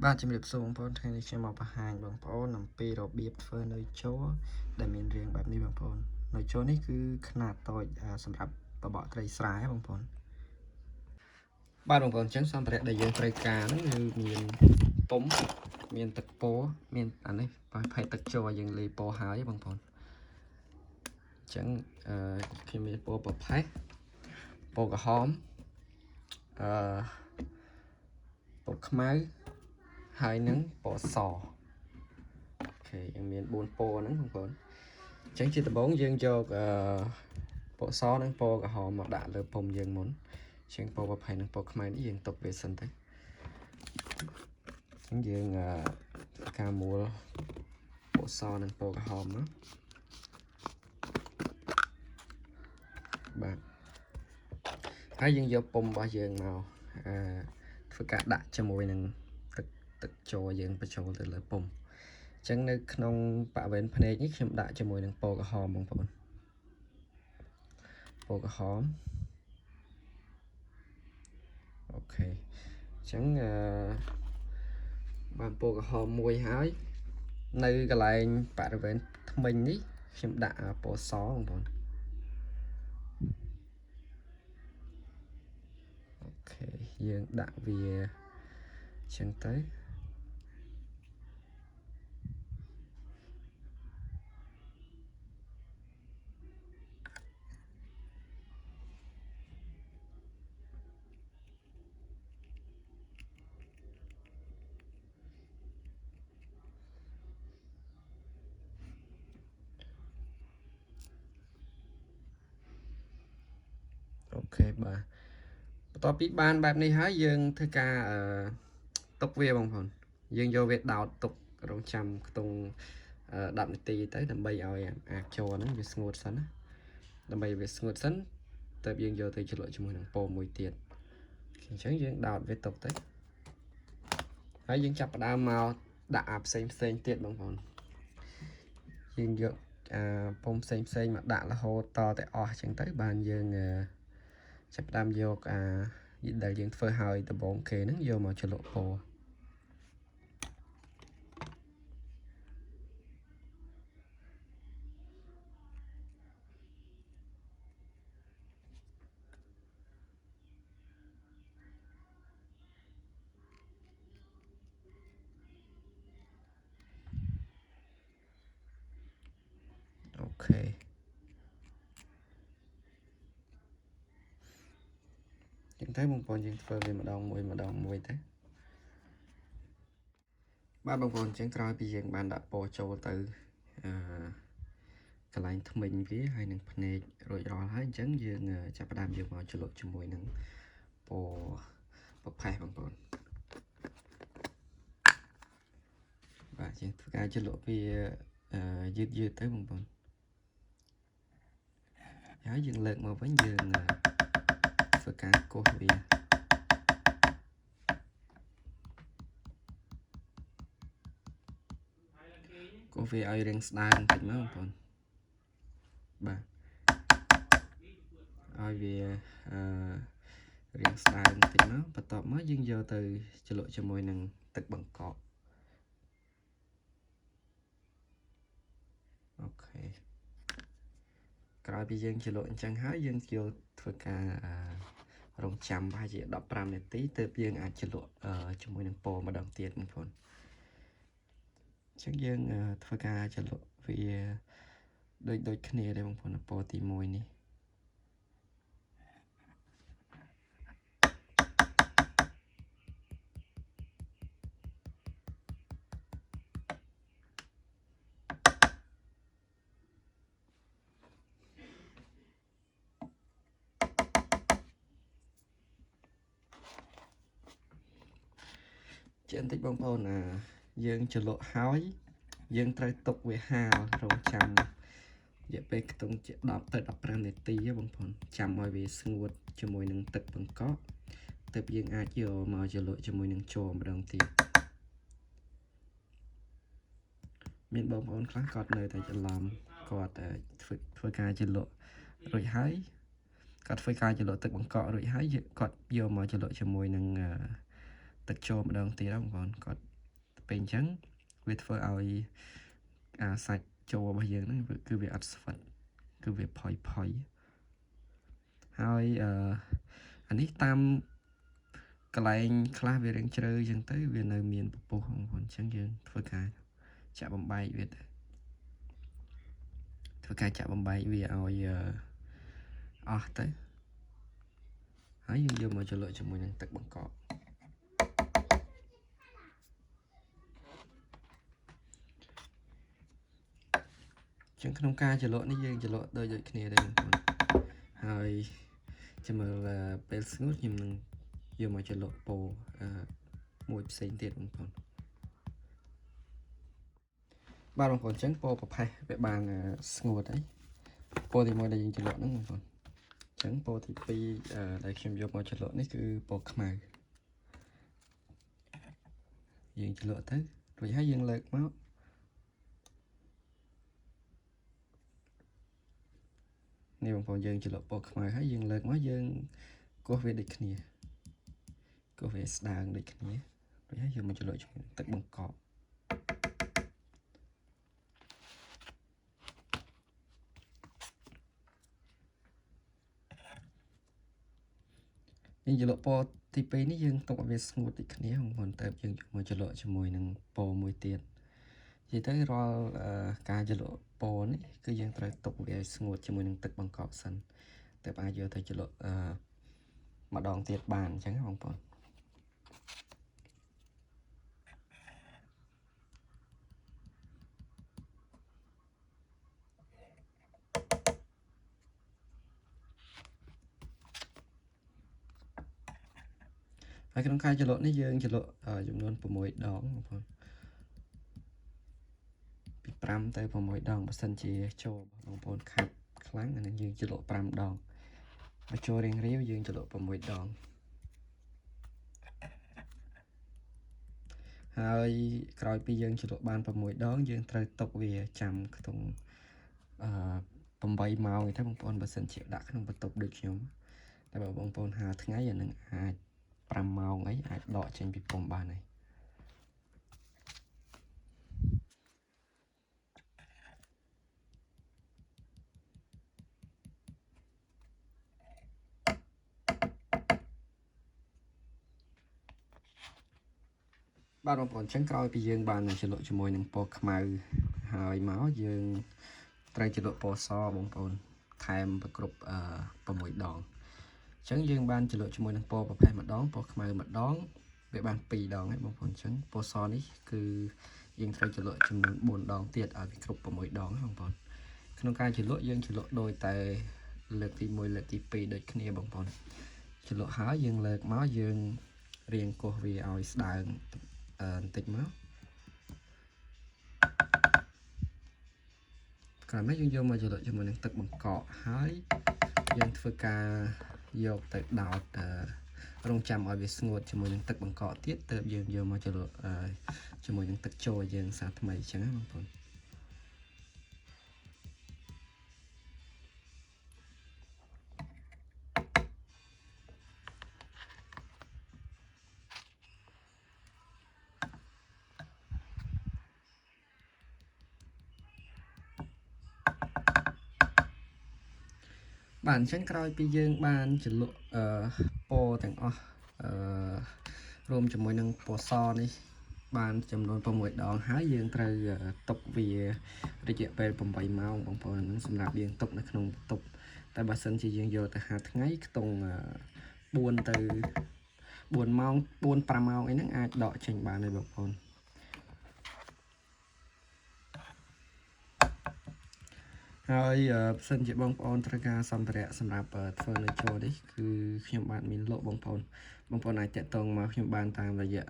បាទជំរាបសួរបងប្អូនថ្ងៃនេះខ្ញុំមកបង្ហាញបងប្អូនអំពីរបៀបធ្វើនៅជ័រដែលមានរាងបែបនេះបងប្អូននៅជ័រនេះគឺຂະຫນាតតូចសម្រាប់បបកត្រីស្រែបងប្អូនបាទបងប្អូនអញ្ចឹងសម្ភារៈដែលយើងត្រូវការហ្នឹងគឺមានពុំមានទឹកពោមានអានេះប្រភេទទឹកជ័រយើងលាយពោហើយបងប្អូនអញ្ចឹងខ្ញុំមានពោប្រផេះពោក្រហមពោខ្មៅហើយនឹងពោសអូខេយើងមាន4ពណ៌ហ្នឹងបងប្អូនអញ្ចឹងជាដំបូងយើងយកពណ៌សនិងពណ៌ក្រហមមកដាក់លើពុំយើងមុនជាងពណ៌ប្រផេះនិងពណ៌ខ្មៅនេះយើងទុកវាសិនទៅអញ្ចឹងយើងការមួលពណ៌សនិងពណ៌ក្រហមណាបាទហើយយើងយកពុំរបស់យើងមកធ្វើការដាក់ជាមួយនឹងទឹកជ័រយើងបញ្ចូលទៅលើពុំអញ្ចឹងនៅក្នុងបរិវេណភ្នែកនេះខ្ញុំដាក់ជាមួយនឹងពណ៌ក្រហមបងប្អូនពណ៌ក្រហមអូខេអញ្ចឹងបានពណ៌ក្រហមមួយហើយនៅកន្លែងបរិវេណធ្មេញនេះខ្ញុំដាក់ពណ៌សបងប្អូនអូខេយើងដាក់វាអញ្ចឹងទៅអូខេបាទបន្ទាប់ពីបានបែបនេះហើយយើងធ្វើការទុកវាបងប្អូនយើងយកវាដោតទុករងចាំខ្ទង់10នាទីទៅដើម្បីឲ្យអាចជ័រហ្នឹងវាស្ងួតសិនណាដើម្បីវាស្ងួតសិនតើបយើងយកទៅជ្រលក់ជាមួយនឹងពោមួយទៀតអញ្ចឹងយើងដោតវាទុកទៅហើយយើងចាប់ផ្ដើមមកដាក់ផ្សេងទៀតបងប្អូនយើងយកពុំផ្សេងមកដាក់រហូតតតែអស់អញ្ចឹងទៅបានយើងចាប់ផ្ដើមយកដែលយើងធ្វើហើយដំបូងគេហ្នឹងយកមកជ្រលក់ពោអូខេចឹងទៅបងប្អូនយើងធ្វើវាម្ដងមួយទៅបាទបងប្អូនចឹងក្រោយពីយើងបានដាក់ពណ៌ចូលទៅកន្លែងធ្មេញវាហើយនឹងភ្នែករួចរាល់ហើយអញ្ចឹងយើងចាប់ផ្ដើមយកមកជ្រលក់ជាមួយនឹងពណ៌ប្រផេះបងប្អូនបាទយើងធ្វើការជ្រលក់វាយឺតទៅបងប្អូនហើយយើងលើកមកវិញយើងធ្វើការកោសវាកោសវាឲ្យរាងស្ដើងបន្តិចមកបងប្អូនបាទឲ្យវារាងស្ដើងបន្តិចមកបន្ទាប់មកយើងយកទៅជ្រលក់ជាមួយនឹងទឹកបង្កកអូខេក្រោយពីយើងជ្រលក់អញ្ចឹងហើយយើងយកធ្វើការរងចាំប្រហែលជា15នាទីទើបយើងអាចជ្រលក់ជាមួយនឹងពណ៌ម្ដងទៀតបងប្អូនអញ្ចឹងយើងធ្វើការជ្រលក់វាដូចគ្នាដែរបងប្អូនពណ៌ទី1នេះជាបន្តិចបងប្អូនយើងជ្រលក់ហើយយើងត្រូវទុកវាហាលរងចាំរយៈពេលខ្ទង់ជា10ទៅ15នាទីបងប្អូនចាំឲ្យវាស្ងួតជាមួយនឹងទឹកបង្កកទើបយើងអាចយកមកជ្រលក់ជាមួយនឹងជ័រម្ដងទៀតមានបងប្អូនខ្លះគាត់នៅតែច្រឡំគាត់ធ្វើការជ្រលក់រួចហើយគាត់ធ្វើការជ្រលក់ទឹកបង្កករួចហើយគាត់យកមកជ្រលក់ជាមួយនឹងទឹកជ័រម្ដងទៀតបងប្អូនគាត់ ពេលអញ្ចឹងវាធ្វើឲ្យសាច់ចូលរបស់យើងហ្នឹងគឺវាអត់ស្វិតគឺវាផុយហើយអានេះតាមកន្លែងខ្លះវារៀងជ្រៅអញ្ចឹងទៅវានៅមានពពុះបងប្អូនអញ្ចឹងយើងធ្វើការចាក់បំបែកវាទៅធ្វើការចាក់បំបែកវាឲ្យអស់ទៅហើយយើងយកមកច្រលក់ជាមួយនឹងទឹកបង្កកចឹងក្នុងការច្រលក់នេះយើងច្រលក់ដូចគ្នាដែរបងប្អូនហើយចាំមើលពេលស្ងួតខ្ញុំនឹងយកមកច្រលក់ពោមួយផ្សេងទៀតបងប្អូនបាទបងប្អូនអញ្ចឹងពោប្រផេះវាបានស្ងួតហើយពោទី1ដែលយើងច្រលក់ហ្នឹងបងប្អូនអញ្ចឹងពោទី2ដែលខ្ញុំយកមកច្រលក់នេះគឺពោខ្មៅយើងច្រលក់ទៅរួចហើយយើងលើកមកនេះបងប្អូនយើងច្រលក់ពោខ្មៅហើយយើងលើកមកយើងគោះវាដូចគ្នាគោះវាស្ដើងដូចគ្នារួចហើយយើងមកច្រលក់ជាមួយទឹកបង្កកយើងច្រលក់ពោទី2នេះយើងទុកឲ្យវាស្ងួតដូចគ្នាបងប្អូនតើយើងយកមកច្រលក់ជាមួយនឹងពោមួយទៀតនិយាយទៅរាល់ការច្រលក់ពោនេះគឺយើងត្រូវទុកវាឲ្យស្ងួតជាមួយនឹងទឹកបង្កកសិនតើអាចយកទៅច្រលក់ម្ដងទៀតបានអញ្ចឹងបងប្អូនហើយក្នុងការច្រលក់នេះយើងច្រលក់ចំនួន6ដងបងប្អូនពី5ទៅ6ដងបើសិនជាចូលបងប្អូនខាត់ខ្លាំងអានឹងយើងច្រលក់5ដងបើចូលរៀងរាវយើងច្រលក់6ដងហើយក្រោយពីយើងច្រលក់បាន6ដងយើងត្រូវទុកវាចាំក្នុង8ម៉ោងទេបងប្អូនបើសិនជាដាក់ក្នុងបន្ទប់ដូចខ្ញុំតែបើបងប្អូនហាលថ្ងៃអានឹងអាច5ម៉ោងអីអាចដកចេញពីពុម្ពបានហើយបាទបងប្អូនអញ្ចឹងក្រោយពីយើងបានច្រលក់ជាមួយនឹងពណ៌ខ្មៅហើយមកយើងត្រូវច្រលក់ពណ៌សបងប្អូនថែមប្រគ្រប់6ដងអញ្ចឹងយើងបានច្រលក់ជាមួយនឹងពណ៌ប្រផេះម្ដងពណ៌ខ្មៅម្ដងវាបាន2ដងហើយបងប្អូនអញ្ចឹងពណ៌សនេះគឺយើងត្រូវច្រលក់ចំនួន4ដងទៀតឲ្យវាគ្រប់6ដងបងប្អូនក្នុងការច្រលក់យើងច្រលក់ដោយតែលើកទី1លើកទី2ដូចគ្នាបងប្អូនច្រលក់ហើយយើងលើកមកយើងរៀងគោះវាឲ្យស្ដើងបន្តិចមកក្រោយមកយើងយកមកច្រលក់ជាមួយនឹងទឹកបង្កកហើយយើងធ្វើការយកទៅដោតរងចាំឲ្យវាស្ងួតជាមួយនឹងទឹកបង្កកទៀតទើបយើងយកមកច្រលក់ជាមួយនឹងទឹកចូលយើងសាថ្មីអញ្ចឹងណាបងប្អូនបាទអញ្ចឹងក្រោយពីយើងបានច្រលក់ពណ៌ទាំងអស់រួមជាមួយនឹងពណ៌សនេះបានចំនួន6ដងហើយយើងត្រូវទុកវារយៈពេល8ម៉ោងបងប្អូនហ្នឹងសម្រាប់យើងទុកនៅក្នុងបន្ទប់តែបើសិនជាយើងយកទៅហាលថ្ងៃខ្ទង់4ទៅ4ម៉ោង4 5ម៉ោងអីហ្នឹងអាចដកចេញបានហើយបងប្អូនហើយបើសិនជាបងប្អូនត្រូវការសម្ភារៈសម្រាប់ធ្វើនៅចូលនេះគឺខ្ញុំបានមានលក់បងប្អូនអាចតាក់ទងមកខ្ញុំបានតាមរយៈ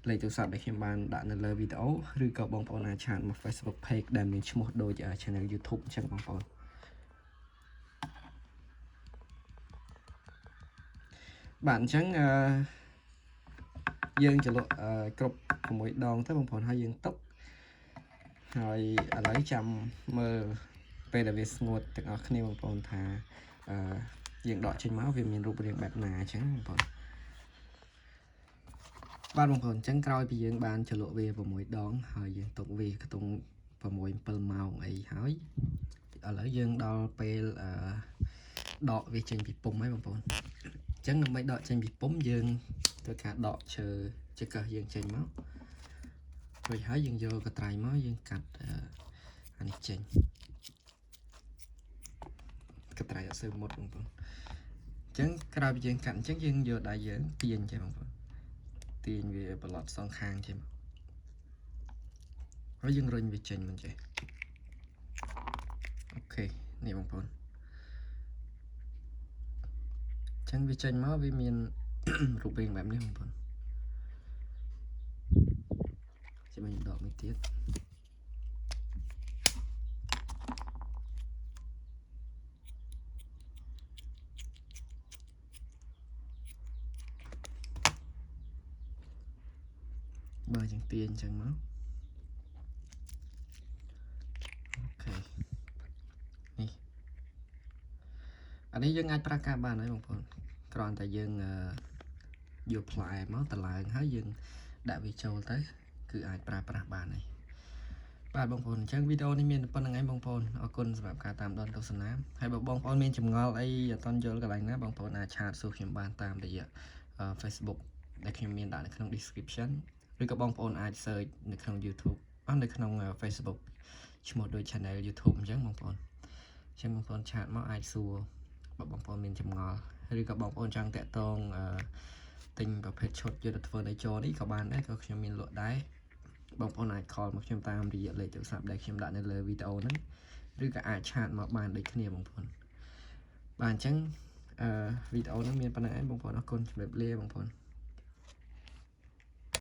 លេខទូរស័ព្ទដែលខ្ញុំបានដាក់នៅលើវីដេអូឬក៏បងប្អូនអាចឆាតមក Facebook Page ដែលមានឈ្មោះដូច Channel YouTube អញ្ចឹងបងប្អូនបាទអញ្ចឹងយើងច្រលក់គ្រប់6ដងទៅបងប្អូនហើយយើងទុកហើយឥឡូវចាំមើលពេលដែលវាស្ងួតទាំងអស់គ្នាបងប្អូនថាយើងដកចេញមកវាមានរូបរាងបែបណាអញ្ចឹងបងប្អូន ban bông phồn trắng còi bị dương ban cho lộ về vào mỗi đón hỏi dương tục về cái tung vào mỗi pel màu ấy hỏi ở lấy dương đo pel đọ về trên bị bùng mấy bông phồn trắng mấy đọ trên bị bóng dương tôi cả đọ chờ chờ cả dương trên máu rồi hỏi dương vô cái tay máu dương cắt anh trên cái tay ở sơ một bông phồn trắng còi bị dương cạnh trắng dương vô đại dương tiền trên bông phồn tiền về bờ lọt song khang chứ có dương rinh về trình mình chứ ok này bằng phone chẳng về trình máu với miền rụp bìnhแบบนี้bằng phone chỉ mình đọc một tiết bờ chẳng tiền chẳng máu okนี่อันนี้ยังไงประกาศบ้านไหนบางคนกรอนแต่ยังอยู่พลายmáuตลาดหายังđã bị trâu tới cứ ai praบ้านnày បាទបងប្អូនអញ្ចឹងវីដេអូនេះមានប៉ុណ្្នឹងឯងបងប្អូនអរគុណសម្រាប់ការតាមដានទស្សនាហើយបើបងប្អូនមានចម្ងល់អីអត់ទាន់យល់កន្លែងណាបងប្អូនអាចឆាតសួរខ្ញុំបានតាមរយៈ Facebook ដែលខ្ញុំមានដាក់នៅក្នុង description ឬក៏បងប្អូនអាច search នៅក្នុង YouTube នៅក្នុង Facebook ឈ្មោះដូច channel YouTube អញ្ចឹងបងប្អូនឆាតមកអាចសួរបើបងប្អូនមានចម្ងល់ឬក៏បងប្អូនចង់តាក់ទងទិញប្រភេទឈុតយកទៅធ្វើនៃចរនេះក៏បានដែរក៏ខ្ញុំមានលក់ដែរបងប្អូនអាច call មកខ្ញុំតាមរយៈលេខទូរស័ព្ទដែលខ្ញុំដាក់នៅលើវីដេអូហ្នឹងឬក៏អាចឆាតមកបានដូចគ្នាបងប្អូនបាទអញ្ចឹងវីដេអូហ្នឹងមានប៉ុណ្្នឹងឯងបងប្អូនអរគុណជម្រាបលាបងប្អូន